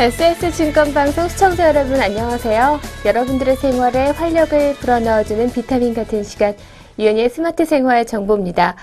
SS증권방송 시청자 여러분 안녕하세요. 여러분들의 생활에 활력을 불어넣어주는 비타민 같은 시간, 이은희의 스마트 생활 정보입니다.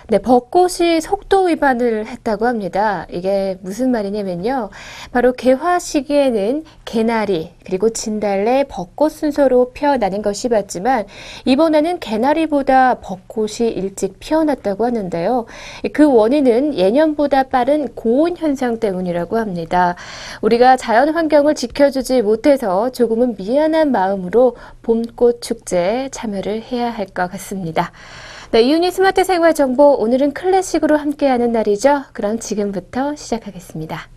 네, 벚꽃이 속도 위반을 했다고 합니다. 이게 무슨 말이냐면요. 바로 개화 시기에는 개나리 그리고 진달래, 벚꽃 순서로 피어나는 것이 맞지만 이번에는 개나리보다 벚꽃이 일찍 피어났다고 하는데요. 그 원인은 예년보다 빠른 고온 현상 때문이라고 합니다. 우리가 자연 환경을 지켜주지 못해서 조금은 미안한 마음으로 봄꽃 축제에 참여를 해야 할 것 같습니다. 네, 이은희 스마트 생활 정보, 오늘은 클래식으로 함께하는 날이죠. 그럼 지금부터 시작하겠습니다.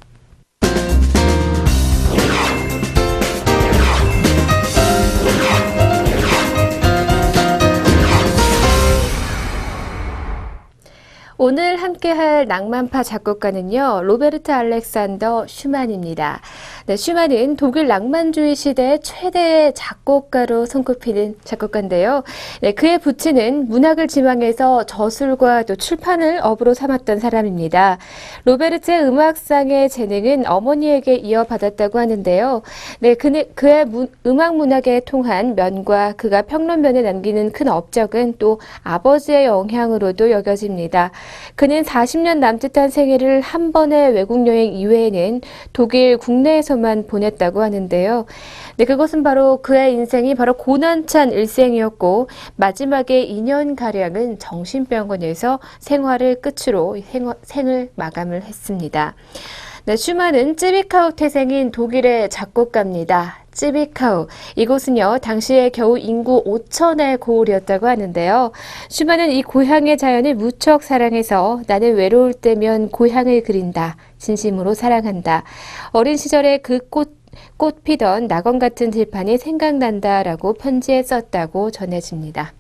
오늘 함께할 낭만파 작곡가는요, 로베르트 알렉산더 슈만입니다. 네, 슈만은 독일 낭만주의 시대의 최대의 작곡가로 손꼽히는 작곡가인데요. 네, 그의 부친은 문학을 지망해서 저술과 또 출판을 업으로 삼았던 사람입니다. 로베르트의 음악상의 재능은 어머니에게 이어받았다고 하는데요. 네, 그의 음악 문학에 통한 면과 그가 평론면에 남기는 큰 업적은 또 아버지의 영향으로도 여겨집니다. 그는 40년 남짓한 생애를 한 번의 외국 여행 이외에는 독일 국내에서만 보냈다고 하는데요. 네, 그것은 바로 그의 인생이 바로 고난찬 일생이었고 마지막에 2년가량은 정신병원에서 생활을 끝으로 생을 마감을 했습니다. 네, 슈만은 찌비카우 태생인 독일의 작곡가입니다. 찌비카우. 이곳은요, 당시에 겨우 인구 5천의 고을이었다고 하는데요. 슈만은 이 고향의 자연을 무척 사랑해서 나는 외로울 때면 고향을 그린다. 진심으로 사랑한다. 어린 시절에 그 꽃 피던 낙원 같은 들판이 생각난다 라고 편지에 썼다고 전해집니다.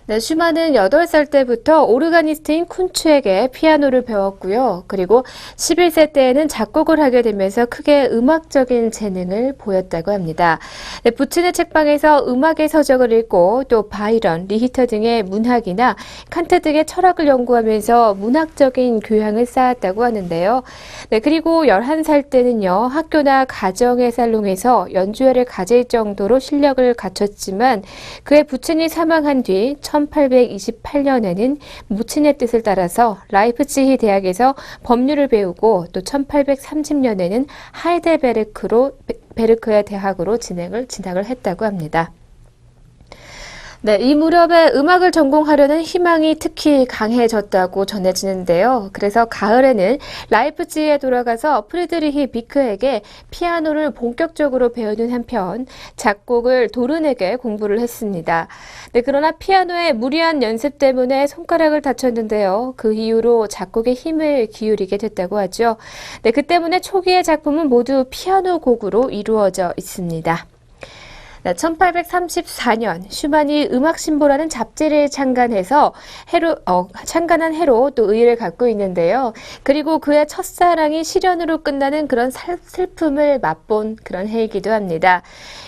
네, 슈만은 8살 때부터 오르가니스트인 쿤츠에게 피아노를 배웠고요. 그리고 11세 때에는 작곡을 하게 되면서 크게 음악적인 재능을 보였다고 합니다. 네, 부친의 책방에서 음악의 서적을 읽고 또 바이런, 리히터 등의 문학이나 칸트 등의 철학을 연구하면서 문학적인 교양을 쌓았다고 하는데요. 네, 그리고 11살 때는요, 학교나 가정의 살롱에서 연주회를 가질 정도로 실력을 갖췄지만 그의 부친이 사망한 뒤 1828년에는 무친의 뜻을 따라서 라이프치히 대학에서 법률을 배우고 또 1830년에는 하이델베르크의 대학으로 진학을 했다고 합니다. 네, 이 무렵에 음악을 전공하려는 희망이 특히 강해졌다고 전해지는데요. 그래서 가을에는 라이프치히에 돌아가서 프리드리히 비크에게 피아노를 본격적으로 배우는 한편 작곡을 도른에게 공부를 했습니다. 네, 그러나 피아노의 무리한 연습 때문에 손가락을 다쳤는데요. 그 이후로 작곡에 힘을 기울이게 됐다고 하죠. 네, 그 때문에 초기의 작품은 모두 피아노 곡으로 이루어져 있습니다. 1834년 슈만이 음악신보라는 잡지를 창간한 해로 또 의의를 갖고 있는데요. 그리고 그의 첫사랑이 실연으로 끝나는 그런 슬픔을 맛본 그런 해이기도 합니다.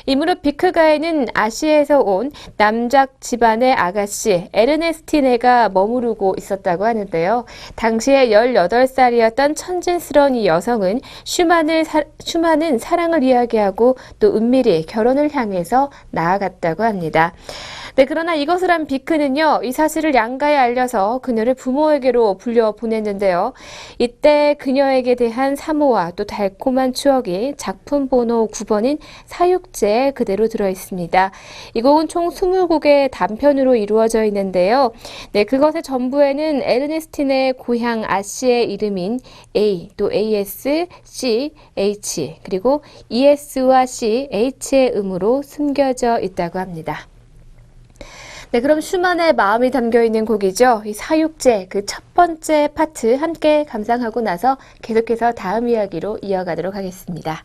이 무렵 비크가에는 아시아에서 온 남작 집안의 아가씨 에르네스티네가 머무르고 있었다고 하는데요. 당시에 18살이었던 천진스러운 이 여성은 슈만은 사랑을 이야기하고 또 은밀히 결혼을 향해서 나아갔다고 합니다. 네, 그러나 이것을 한 비크는요, 이 사실을 양가에 알려서 그녀를 부모에게로 불려보냈는데요. 이때 그녀에게 대한 사모와 또 달콤한 추억이 작품 번호 9번인 사육제에 그대로 들어있습니다. 이 곡은 총 20곡의 단편으로 이루어져 있는데요. 네, 그것의 전부에는 에르네스틴의 고향 아시의 이름인 A, 또 AS, C, H, 그리고 ES와 C, H의 음으로 숨겨져 있다고 합니다. 네, 그럼 슈만의 마음이 담겨있는 곡이죠. 이 사육제, 그 첫 번째 파트 함께 감상하고 나서 계속해서 다음 이야기로 이어가도록 하겠습니다.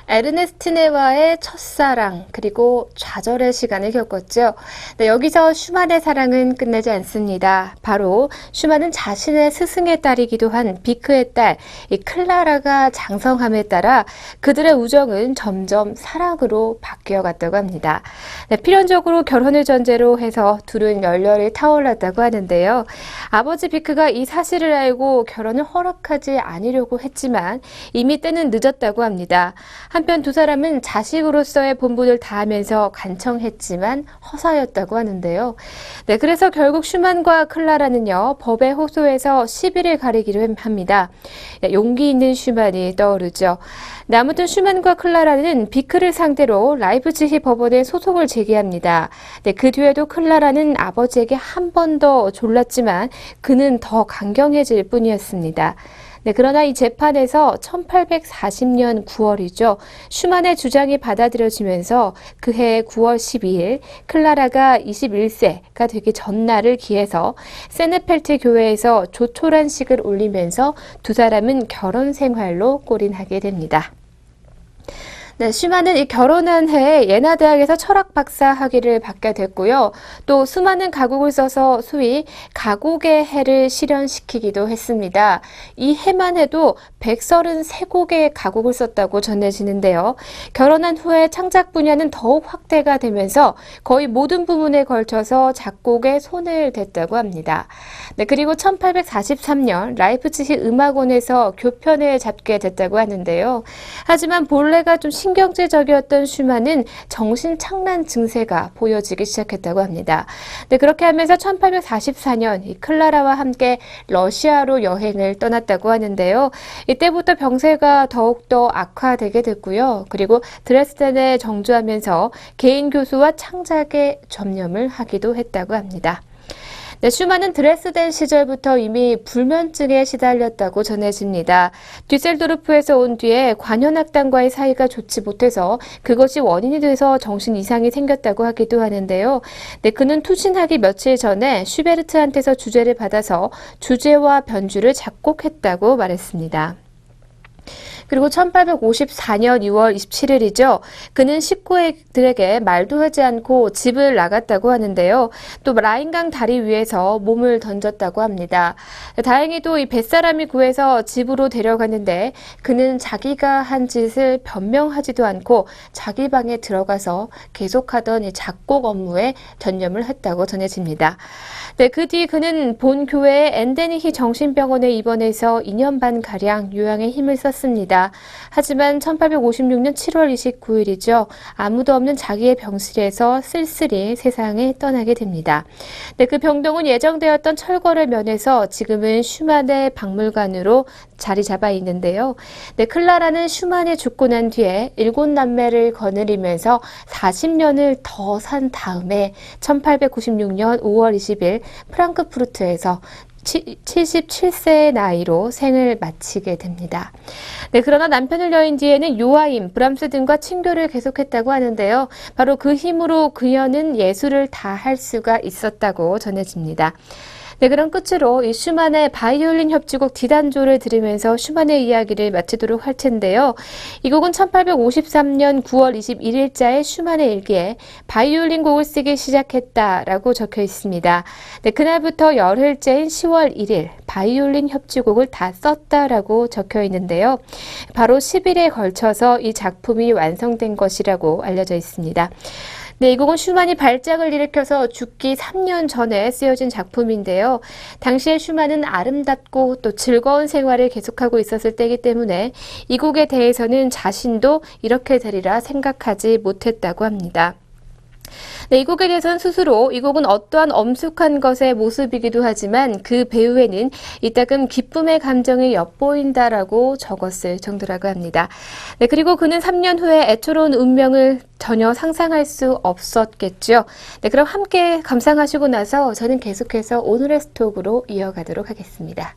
에르네스티네와의 첫사랑, 그리고 좌절의 시간을 겪었죠. 네, 여기서 슈만의 사랑은 끝나지 않습니다. 바로 슈만은 자신의 스승의 딸이기도 한 비크의 딸, 이 클라라가 장성함에 따라 그들의 우정은 점점 사랑으로 바뀌어갔다고 합니다. 네, 필연적으로 결혼을 전제로 해서 둘은 열렬히 타올랐다고 하는데요. 아버지 비크가 이 사실을 알고 결혼을 허락하지 않으려고 했지만 이미 때는 늦었다고 합니다. 한편 두 사람은 자식으로서의 본분을 다하면서 간청했지만 허사였다고 하는데요. 네, 그래서 결국 슈만과 클라라는요, 법에 호소해서 시비를 가리기로 합니다. 네, 용기 있는 슈만이 떠오르죠. 네, 아무튼 슈만과 클라라는 비크를 상대로 라이프치히 법원에 소송을 제기합니다. 네, 그 뒤에도 클라라는 아버지에게 한 번 더 졸랐지만 그는 더 강경해질 뿐이었습니다. 네, 그러나 이 재판에서 1840년 9월이죠. 슈만의 주장이 받아들여지면서 그해 9월 12일 클라라가 21세가 되기 전날을 기해서 세네펠트 교회에서 조촐한식을 올리면서 두 사람은 결혼 생활로 골인하게 됩니다. 네, 슈만은 이 결혼한 해에 예나 대학에서 철학 박사 학위를 받게 됐고요. 또 수많은 가곡을 써서 소위 가곡의 해를 실현시키기도 했습니다. 이 해만 해도 133곡의 가곡을 썼다고 전해지는데요. 결혼한 후에 창작 분야는 더욱 확대가 되면서 거의 모든 부분에 걸쳐서 작곡에 손을 댔다고 합니다. 네, 그리고 1843년 라이프치히 음악원에서 교편을 잡게 됐다고 하는데요. 하지만 본래가 좀 신경질적이었던 슈만은 정신착란 증세가 보여지기 시작했다고 합니다. 네, 그렇게 하면서 1844년 이 클라라와 함께 러시아로 여행을 떠났다고 하는데요. 이때부터 병세가 더욱더 악화되게 됐고요. 그리고 드레스덴에 정주하면서 개인 교수와 창작에 전념을 하기도 했다고 합니다. 네, 슈만은 드레스덴 시절부터 이미 불면증에 시달렸다고 전해집니다. 뒤셀도르프에서 온 뒤에 관현악단과의 사이가 좋지 못해서 그것이 원인이 돼서 정신 이상이 생겼다고 하기도 하는데요. 네, 그는 투신하기 며칠 전에 슈베르트한테서 주제를 받아서 주제와 변주를 작곡했다고 말했습니다. 그리고 1854년 2월 27일이죠. 그는 식구들에게 말도 하지 않고 집을 나갔다고 하는데요. 또 라인강 다리 위에서 몸을 던졌다고 합니다. 다행히도 이 뱃사람이 구해서 집으로 데려갔는데 그는 자기가 한 짓을 변명하지도 않고 자기 방에 들어가서 계속하던 이 작곡 업무에 전념을 했다고 전해집니다. 네, 그 뒤 그는 본 교회의 엔데니히 정신병원에 입원해서 2년 반가량 요양에 힘을 썼습니다. 하지만 1856년 7월 29일이죠. 아무도 없는 자기의 병실에서 쓸쓸히 세상을 떠나게 됩니다. 네, 그 병동은 예정되었던 철거를 면해서 지금은 슈만의 박물관으로 자리 잡아 있는데요. 네, 클라라는 슈만이 죽고 난 뒤에 7남매를 거느리면서 40년을 더 산 다음에 1896년 5월 20일 프랑크푸르트에서 77세의 나이로 생을 마치게 됩니다. 네, 그러나 남편을 여인 뒤에는 요하임, 브람스 등과 친교를 계속했다고 하는데요. 바로 그 힘으로 그녀는 예술을 다 할 수가 있었다고 전해집니다. 네, 그럼 끝으로 이 슈만의 바이올린 협주곡 디단조를 들으면서 슈만의 이야기를 마치도록 할 텐데요. 이 곡은 1853년 9월 21일자의 슈만의 일기에 바이올린 곡을 쓰기 시작했다라고 적혀 있습니다. 네, 그날부터 열흘째인 10월 1일 바이올린 협주곡을 다 썼다라고 적혀 있는데요. 바로 10일에 걸쳐서 이 작품이 완성된 것이라고 알려져 있습니다. 네, 이 곡은 슈만이 발작을 일으켜서 죽기 3년 전에 쓰여진 작품인데요. 당시에 슈만은 아름답고 또 즐거운 생활을 계속하고 있었을 때이기 때문에 이 곡에 대해서는 자신도 이렇게 되리라 생각하지 못했다고 합니다. 네, 이 곡에 대해서는 스스로 이 곡은 어떠한 엄숙한 것의 모습이기도 하지만 그 배후에는 이따금 기쁨의 감정이 엿보인다라고 적었을 정도라고 합니다. 네, 그리고 그는 3년 후에 애처로운 운명을 전혀 상상할 수 없었겠죠. 네, 그럼 함께 감상하시고 나서 저는 계속해서 오늘의 스톡으로 이어가도록 하겠습니다.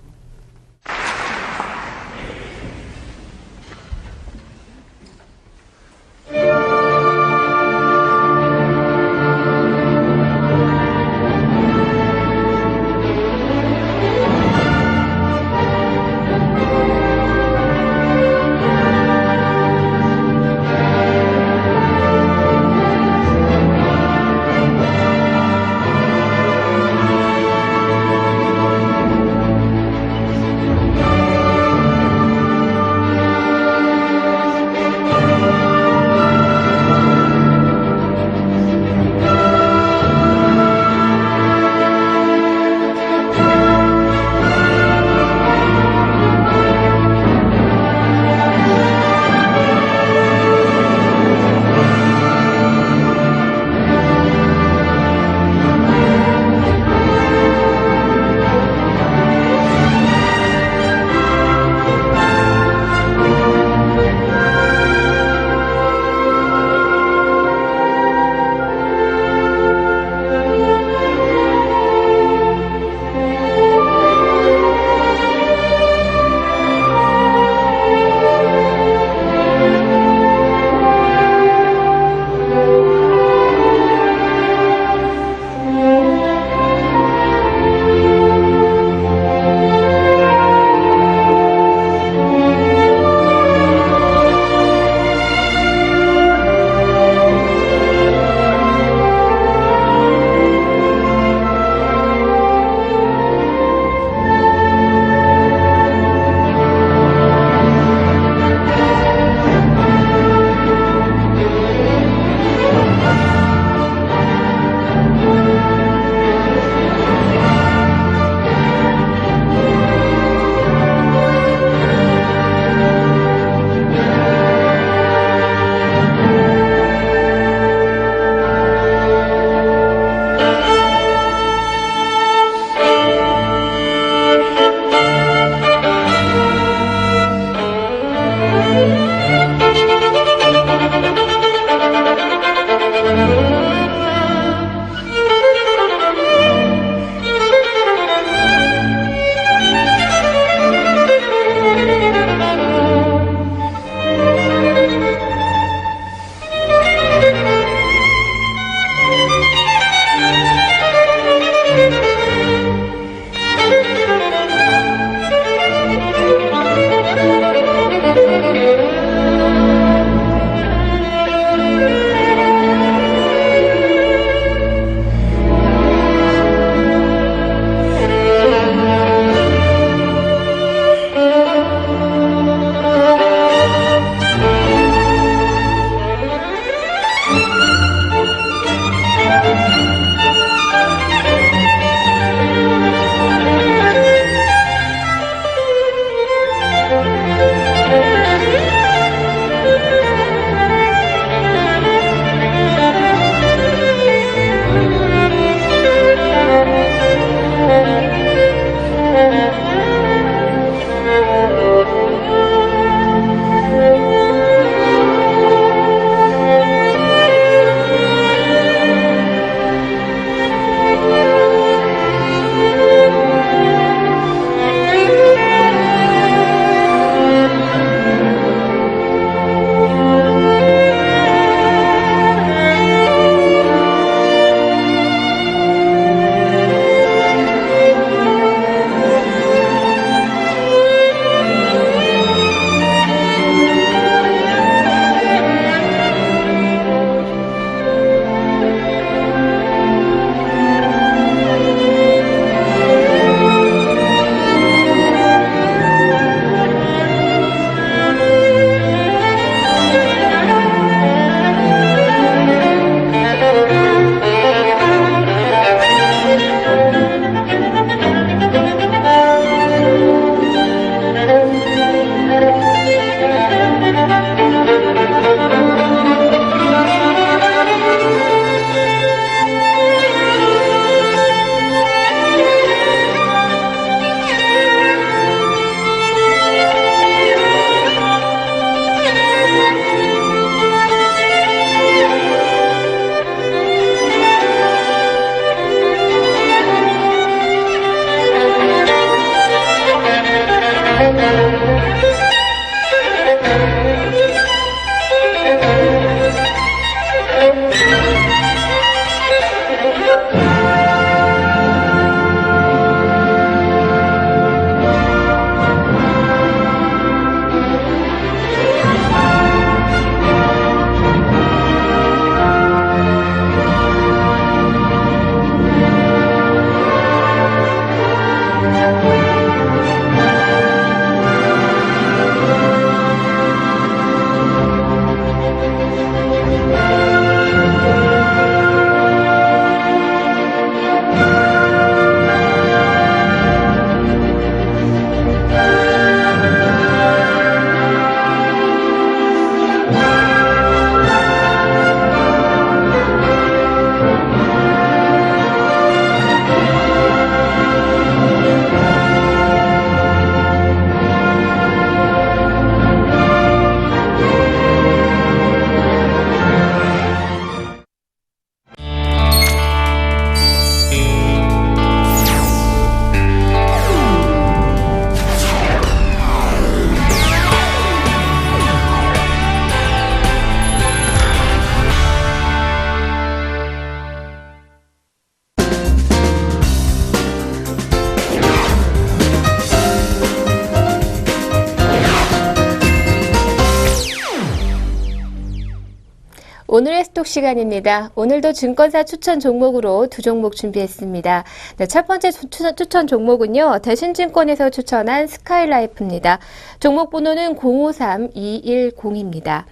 오늘의 스톡 시간입니다. 오늘도 증권사 추천 종목으로 두 종목 준비했습니다. 네, 첫 번째 추천 종목은요. 대신증권에서 추천한 스카이라이프입니다. 종목 번호는 053210입니다.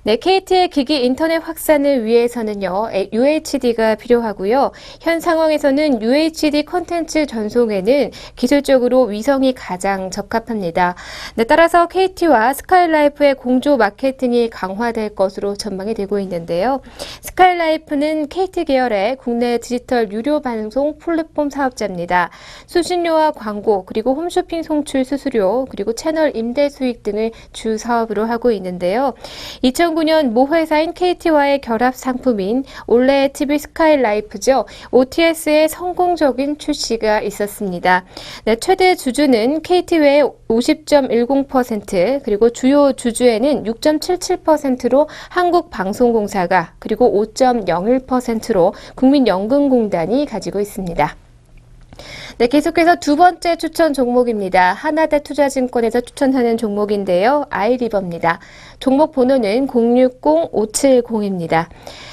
네, KT의 기기 인터넷 확산을 위해서는요. UHD가 필요하고요. 현 상황에서는 UHD 콘텐츠 전송에는 기술적으로 위성이 가장 적합합니다. 네, 따라서 KT와 스카이라이프의 공조 마케팅이 강화될 것으로 전망이 되고 있는데요. 스카이라이프는 KT 계열의 국내 디지털 유료 방송 플랫폼 사업자입니다. 수신료와 광고, 그리고 홈쇼핑 송출 수수료, 그리고 채널 임대 수익 등을 주 사업으로 하고 있는데요. 2009년 모 회사인 KT와의 결합 상품인 올레 TV 스카이라이프죠. OTS의 성공적인 출시가 있었습니다. 네, 최대 주주는 KT 외에 50.10%, 그리고 주요 주주에는 6.77%로 한국방송공사가, 그리고 5.01%로 국민연금공단이 가지고 있습니다. 네, 계속해서 두 번째 추천 종목입니다. 하나대투자증권에서 추천하는 종목인데요. 아이리버입니다. 종목 번호는 060570입니다.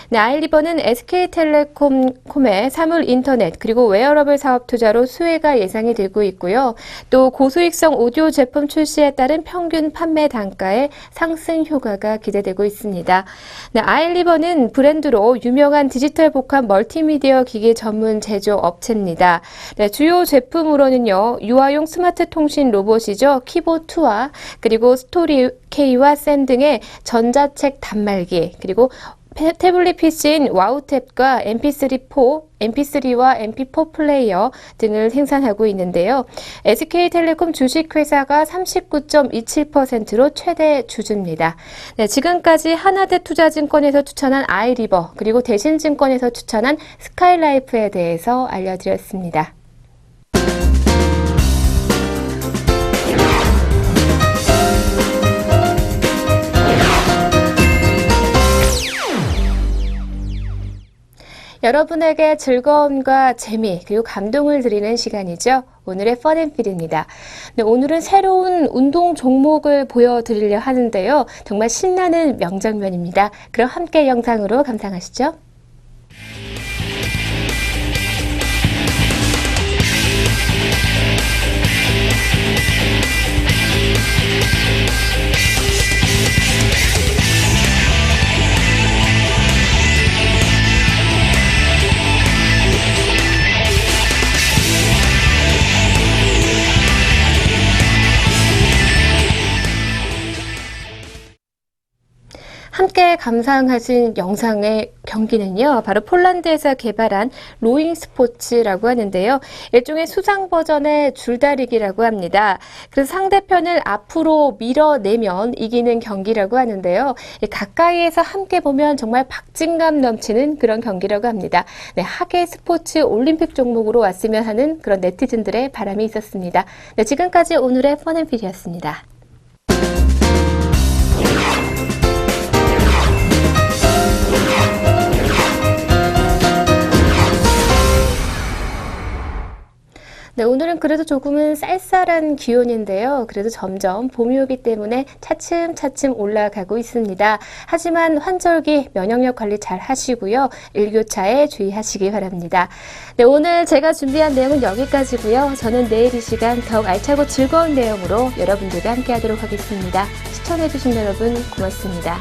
네, 아이리버는 SK텔레콤의 사물 인터넷 그리고 웨어러블 사업 투자로 수혜가 예상이 되고 있고요. 또 고수익성 오디오 제품 출시에 따른 평균 판매 단가의 상승 효과가 기대되고 있습니다. 네, 아이리버는 브랜드로 유명한 디지털 복합 멀티미디어 기기 전문 제조 업체입니다. 네, 주요 제품으로는요. 유아용 스마트 통신 로봇이죠. 키보2와 그리고 스토리 K와 센 등의 전자책 단말기, 그리고 태블릿 PC인 와우탭과 MP3와 MP4 플레이어 등을 생산하고 있는데요. SK텔레콤 주식회사가 39.27%로 최대 주주입니다. 네, 지금까지 하나대투자증권에서 추천한 아이리버, 그리고 대신증권에서 추천한 스카이라이프에 대해서 알려드렸습니다. 여러분에게 즐거움과 재미, 그리고 감동을 드리는 시간이죠. 오늘의 펀앤필입니다. 네, 오늘은 새로운 운동 종목을 보여드리려 하는데요. 정말 신나는 명장면입니다. 그럼 함께 영상으로 감상하시죠. 함께 감상하신 영상의 경기는요. 바로 폴란드에서 개발한 로잉 스포츠라고 하는데요. 일종의 수상 버전의 줄다리기라고 합니다. 그래서 상대편을 앞으로 밀어내면 이기는 경기라고 하는데요. 가까이에서 함께 보면 정말 박진감 넘치는 그런 경기라고 합니다. 네, 하계 스포츠 올림픽 종목으로 왔으면 하는 그런 네티즌들의 바람이 있었습니다. 네, 지금까지 오늘의 펀앤필이었습니다. 네, 오늘은 그래도 조금은 쌀쌀한 기온인데요. 그래도 점점 봄이 오기 때문에 차츰차츰 올라가고 있습니다. 하지만 환절기 면역력 관리 잘 하시고요. 일교차에 주의하시기 바랍니다. 네, 오늘 제가 준비한 내용은 여기까지고요. 저는 내일 이 시간 더욱 알차고 즐거운 내용으로 여러분들과 함께 하도록 하겠습니다. 시청해주신 여러분 고맙습니다.